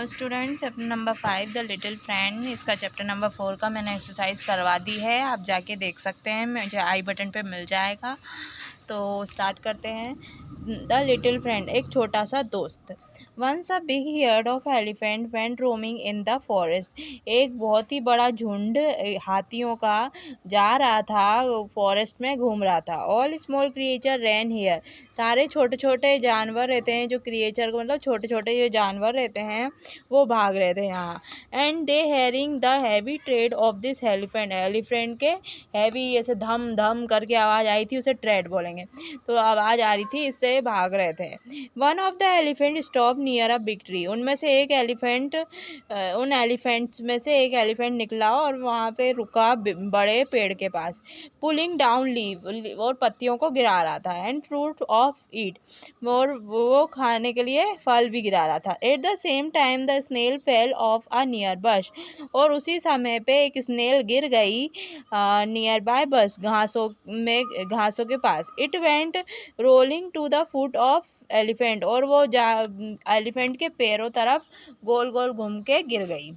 Hello student, chapter number 5 the little friend. इसका chapter number 4 का मैंने एक्सरसाइज करवा दी है, आप जाके देख सकते हैं, मुझे आई बटन पे मिल जाएगा। तो स्टार्ट करते हैं। द लिटिल फ्रेंड, एक छोटा सा दोस्त। Once a big herd of elephant went roaming in the forest. एक बहुत ही बड़ा झुंड हाथियों का जा रहा था, फॉरेस्ट में घूम रहा था। All small creature ran here. सारे छोटे छोटे जानवर रहते हैं, जो क्रिएचर को मतलब छोटे छोटे जो जानवर रहते हैं वो भाग रहे थे यहाँ। And they hearing the heavy trade off this elephant. Elephant के हैवी ऐसे धम धम करके आवाज़ आई थी, उसे ट्रेड बोलेंगे, तो आवाज़ आ रही थी, इससे भाग रहे थे। One of the elephant stop near a big tree. उनमें से एक एलिफेंट उन एलिफेंट्स में से एक एलिफेंट निकला और वहाँ पे रुका बड़े पेड़ के पास। पुलिंग डाउन लीव, और पत्तियों को गिरा रहा था। एंड फ्रूट ऑफ ईट, और वो खाने के लिए फल भी गिरा रहा था। At the same time the snail fell off a near bush, और उसी समय पे एक स्नेल गिर गई नियर बाय बस, घासों के पास। It went rolling to the foot of elephant, और वो एलिफेंट के पैरों तरफ गोल गोल घूम के गिर गई।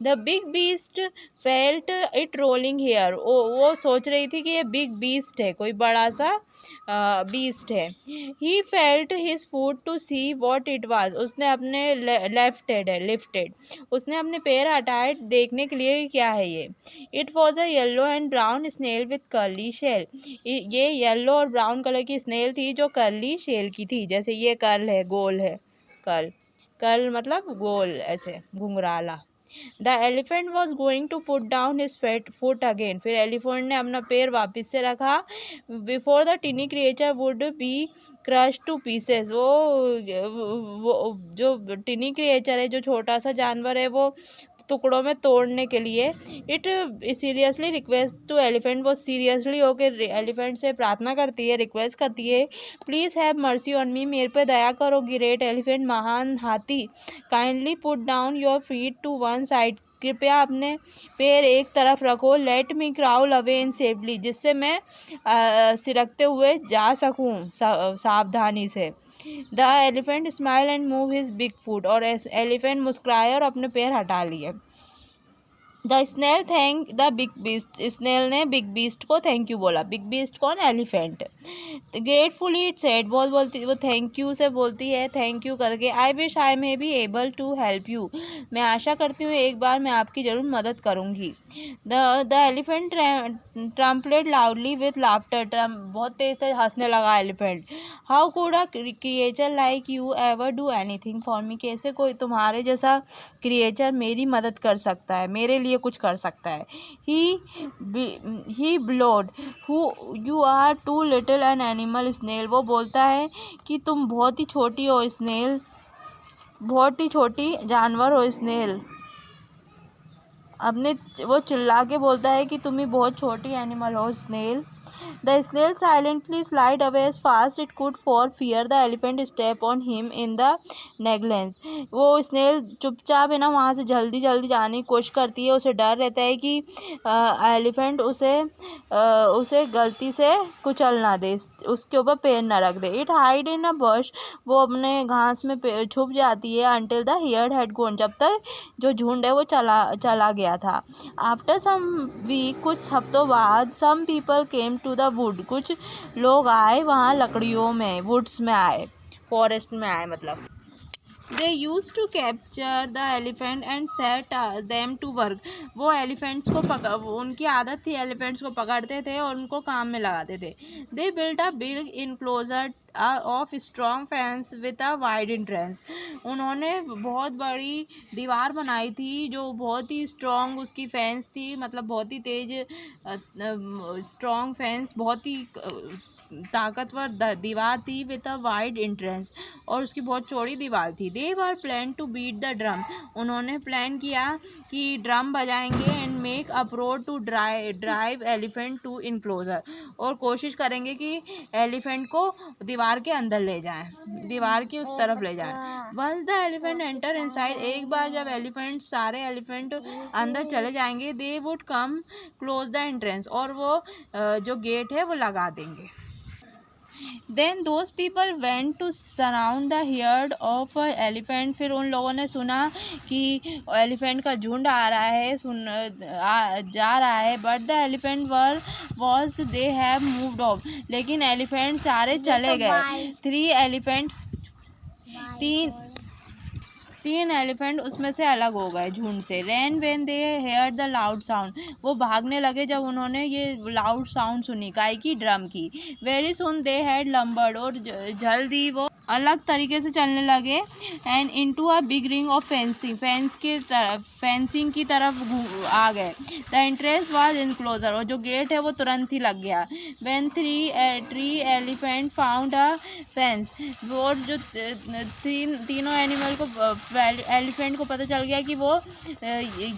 The big beast felt it rolling here. वो सोच रही थी कि ये बिग बीस्ट है, कोई बड़ा सा बीस्ट है। He felt his foot to see what it was. उसने अपने लिफ्टेड, उसने अपने पैर हटाए देखने के लिए क्या है ये। It was a yellow and brown snail with curly shell. ये येलो और ब्राउन कलर की स्नेल थी जो कर्ली शेल की थी। जैसे ये कर्ल है, गोल है, कर्ल मतलब गोल, ऐसे घुंघराला। The elephant was going to put down his foot again. फिर एलिफेंट ने अपना पैर वापस से रखा। Before the tiny creature would be crush to pieces. वो जो टिनी क्रिएचर है, जो छोटा सा जानवर है, वो टुकड़ों में तोड़ने के लिए it seriously request to elephant. वो सीरियसली होकर एलिफेंट से प्रार्थना करती है, रिक्वेस्ट करती है, please have mercy on me, मेरे पे दया करो ग्रेट एलिफेंट, महान हाथी। Kindly put down your feet to one side, कृपया अपने पैर एक तरफ रखो। Let me crawl away in safely, जिससे मैं सिरकते हुए जा सकूं सावधानी से। The elephant smile and move his big foot, और एलिफेंट मुस्कुराए और अपने पैर हटा लिए। The snail thank the big beast. Snail ने बिग बीस्ट को थैंक यू बोला। बिग बीस्ट कौन? एलिफेंट। ग्रेटफुली इट सेड, वो थैंक यू से बोलती है, थैंक यू करके। I wish I may be able to help you, मैं आशा करती हूँ एक बार मैं आपकी ज़रूर मदद करूँगी। The elephant trumpeted loudly with laughter. बहुत तेज तेज हंसने लगा elephant. How could a creature like you ever do anything for me. कैसे कोई तुम्हारे जैसा क्रिएचर मेरी मदद कर सकता है, मेरे लिए कुछ कर सकता है। He bellowed, who you are too little an animal snail. वो बोलता है कि तुम बहुत ही छोटी हो स्नेल, बहुत ही छोटी जानवर हो स्नेल। वो चिल्ला के बोलता है कि तुम ही बहुत छोटी एनिमल हो snail. The snail silently slide away as fast it could for fear the elephant step on him in the negligence. वो स्नेल चुपचाप है ना, वहाँ से जल्दी जल्दी जाने की कोशिश करती है। उसे डर रहता है कि एलिफेंट उसे गलती से कुचल ना दे, उसके ऊपर पैर ना रख दे। इट हाइड इन अ बश, वो अपने घास में छुप जाती है। Until the heard had gone, जब तक जो झुंड है वो चला गया था। आफ्टर सम वीक, कुछ हफ्तों बाद, some people came to the wood, कुछ लोग आए वहाँ लकड़ियों में, वुड्स में आए, फॉरेस्ट में आए मतलब। They use to capture the elephant and set them to work. वो एलिफेंट्स को उनकी आदत थी, एलिफेंट्स को पकड़ते थे और उनको काम में लगाते थे। They built a big enclosure of strong fence with a wide entrance. उन्होंने बहुत बड़ी दीवार बनाई थी, जो बहुत ही स्ट्रॉन्ग उसकी फेंस थी, मतलब बहुत ही तेज स्ट्रॉन्ग फेंस, बहुत ही ताकतवर दीवार थी विद अ वाइड एंट्रेंस, और उसकी बहुत चौड़ी दीवार थी। They were plan to beat the drum. उन्होंने प्लान किया कि ड्रम बजाएंगे and make approach to drive elephant to enclosure, और कोशिश करेंगे कि एलिफेंट को दीवार के अंदर ले जाएं, दीवार की उस तरफ ले जाएं। Once the elephant enter inside, एक बार जब सारे एलिफेंट अंदर चले जाएंगे, they would come close the entrance, और वो जो गेट है वो लगा देंगे। Then those people went to surround the herd of elephant. फिर उन लोगों ने सुना कि एलिफेंट का झुंड आ रहा है, जा रहा है। But the elephant was they have moved of, लेकिन एलिफेंट सारे चले गए। तीन एलिफेंट उसमें से अलग हो गए झुंड से। Ran when they hear the loud sound, वो भागने लगे जब उन्होंने ये लाउड साउंड सुनी, काय की, ड्रम की। वेरी सुन दे हैड लंबर्ड, और जल्दी वो अलग तरीके से चलने लगे। And into a big ring of fencing की तरफ आ गए। द एंट्रेंस वाज इनक्लोजर, और जो गेट है वो तुरंत ही लग गया। When three elephant found a fence, और जो तीनों एलिफेंट को पता चल गया कि वो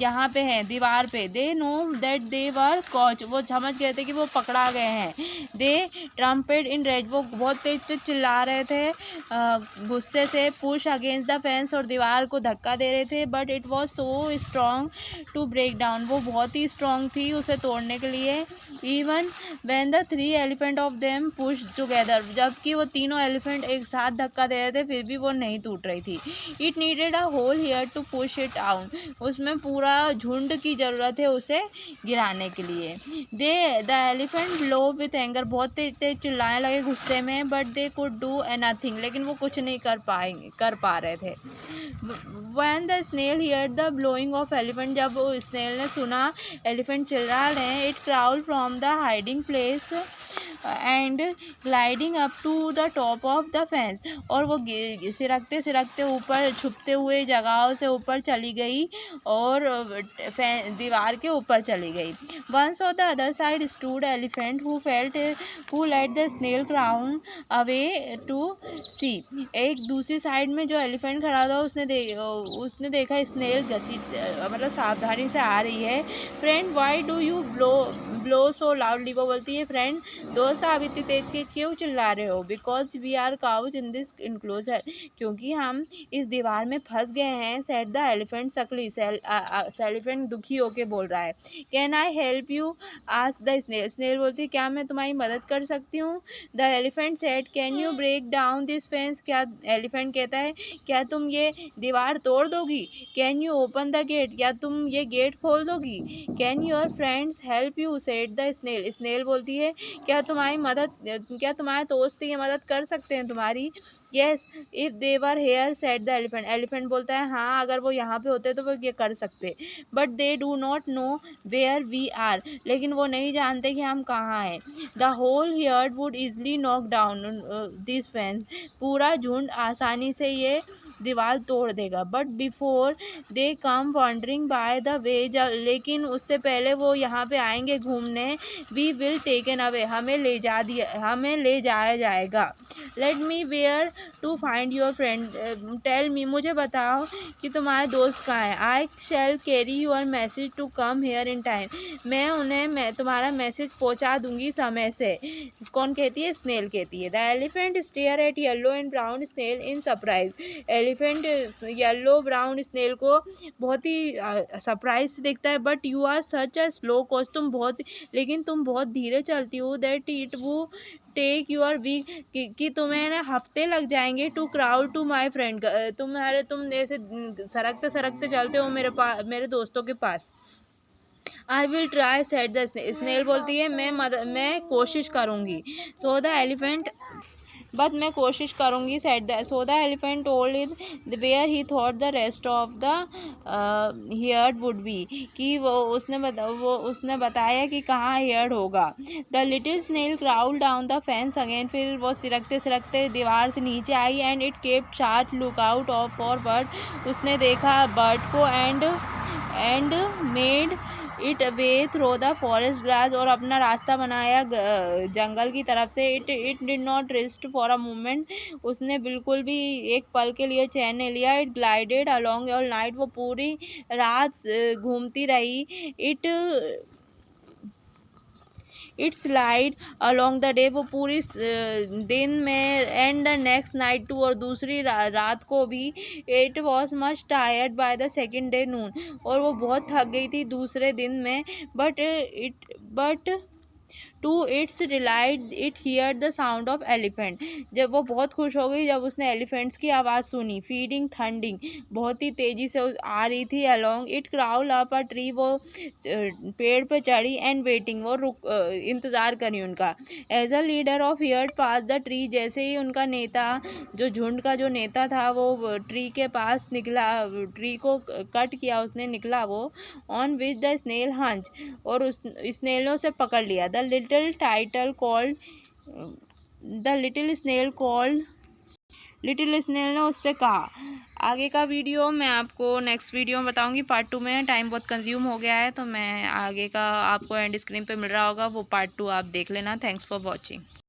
यहाँ पे है, दीवार पे। दे नो दैट दे वर कॉच, वो समझ गए थे कि वो पकड़ा गए हैं। दे ट्रम्पेट इन रेज, वो बहुत तेज चिल्ला रहे थे गुस्से से। पुश अगेंस्ट द फेंस, और दीवार को धक्का दे रहे थे। But it was so strong to break down, वो बहुत ही स्ट्रॉन्ग थी उसे तोड़ने के लिए। Even when the three elephant of them push together, जबकि वो तीनों एलिफेंट एक साथ धक्का दे रहे थे, फिर भी वो नहीं टूट रही थी। It needed a whole herd to push it out, उसमें पूरा झुंड की ज़रूरत है उसे गिराने के लिए। The elephant blow with anger, बहुत तेज चिल्लाने लगे गुस्से में। But they could do nothing, लेकिन वो कुछ नहीं कर पा रहे थे। When the snail heard the blowing of elephant, जब स्नेल ने सुना एलिफेंट चिल्ला रहे हैं, it crawl from the hiding place and gliding up to the top of the fence, और वो सिरकते सिरकते ऊपर, छुपते हुए जगहों से ऊपर चली गई और दीवार के ऊपर चली गई। Once on the other side stood elephant who let the snail crawl away to see. एक दूसरी साइड में जो एलिफेंट खड़ा था, उसने देखा स्नेल मतलब सावधानी से आ रही है। Friend why do you blow so loudly, वो बोलती है, फ्रेंड दोस्त आप इतनी तेज क्यों चिल्ला रहे हो? Because we are caught in this enclosure, क्योंकि हम इस दीवार में फंस गए हैं। Said the elephant sadly, elephant दुखी होके बोल रहा है। Can I help you ask the snail, snail बोलती है, क्या मैं तुम्हारी मदद कर सकती हूँ? The elephant said can you break down this fence, क्या एलिफेंट कहता है, क्या तुम ये दीवार तोड़ दोगी? Can you open the gate, क्या तुम ये गेट खोल दोगी? Can your friends help you, said the snail, snail बोलती है, क्या तुम्हारे दोस्त ये मदद कर सकते हैं तुम्हारी? Yes if they were here, said the elephant, elephant बोलता है, हाँ अगर वो यहाँ पे होते तो वो ये कर सकते। But they do not know where we are, लेकिन वो नहीं जानते कि हम कहाँ हैं। The whole herd would easily knock down this fence, पूरा झुंड आसानी से ये दीवार तोड़ देगा। But before they come wandering by the way, लेकिन उससे पहले वो यहाँ पे आएंगे घूमने। वी विल टेकन अवे, हमें ले जाया जाएगा। Let me where to find your friend, tell me, मुझे बताओ कि तुम्हारे दोस्त कहाँ हैं। I shall carry your message to come here in time, मैं तुम्हारा मैसेज पहुँचा दूंगी समय से। कौन कहती है? स्नेल कहती है। The elephant stare at yellow and brown snail in surprise, elephant yellow brown snail को बहुत ही सरप्राइज से देखता है। But you are such a slow coach, लेकिन तुम बहुत धीरे चलती हो। That it would take your week, कि तुम्हें ना हफ्ते लग जाएंगे to crawl to my friend, तुम ऐसे सरकते सरकते चलते हो मेरे दोस्तों के पास। I will try, said the snail बोलती है, मैं कोशिश करूँगी। सो द एलिफेंट, बट मैं कोशिश करूँगी, said the, so the elephant told it where he thought the rest of the herd would be, कि उसने बताया कि कहाँ हियर्ड होगा। The little snail crawl down the fence again, फिर वो सिरकते सिरकते दीवार से नीचे आई। And it kept sharp look out of for bird, उसने देखा बर्ड को। And made it way through the forest grass, और अपना रास्ता बनाया जंगल की तरफ से। It did not rest for a moment, उसने बिल्कुल भी एक पल के लिए चैन नहीं लिया। It glided along all night, वो पूरी रात घूमती रही। It slide along the day, वो पूरी दिन में। And the next night too, और दूसरी रात को भी। It was much tired by the second day noon, और वो बहुत थक गई थी दूसरे दिन में। But to its delight it hear the sound of elephant. जब वो बहुत खुश हो गई जब उसने एलिफेंट्स की आवाज़ सुनी। फीडिंग थंडिंग, बहुत ही तेज़ी से आ रही थी। Along it crawl up a tree, वो पेड़ पे चढ़ी। एंड वेटिंग, वो इंतज़ार करी उनका। As a leader of herd pass the tree, जैसे ही उनका नेता, जो झुंड का जो नेता था, वो ट्री के पास निकला, ट्री को कट किया उसने, निकला वो। On which the snail hunch, और उस स्नेलों से पकड़ लिया। द लिटिल स्नेल ने उससे कहा। आगे का वीडियो मैं आपको नेक्स्ट वीडियो में बताऊंगी, पार्ट 2 में। टाइम बहुत कंज्यूम हो गया है, तो मैं आगे का आपको एंड स्क्रीन पे मिल रहा होगा, वो पार्ट 2 आप देख लेना। Thanks for watching.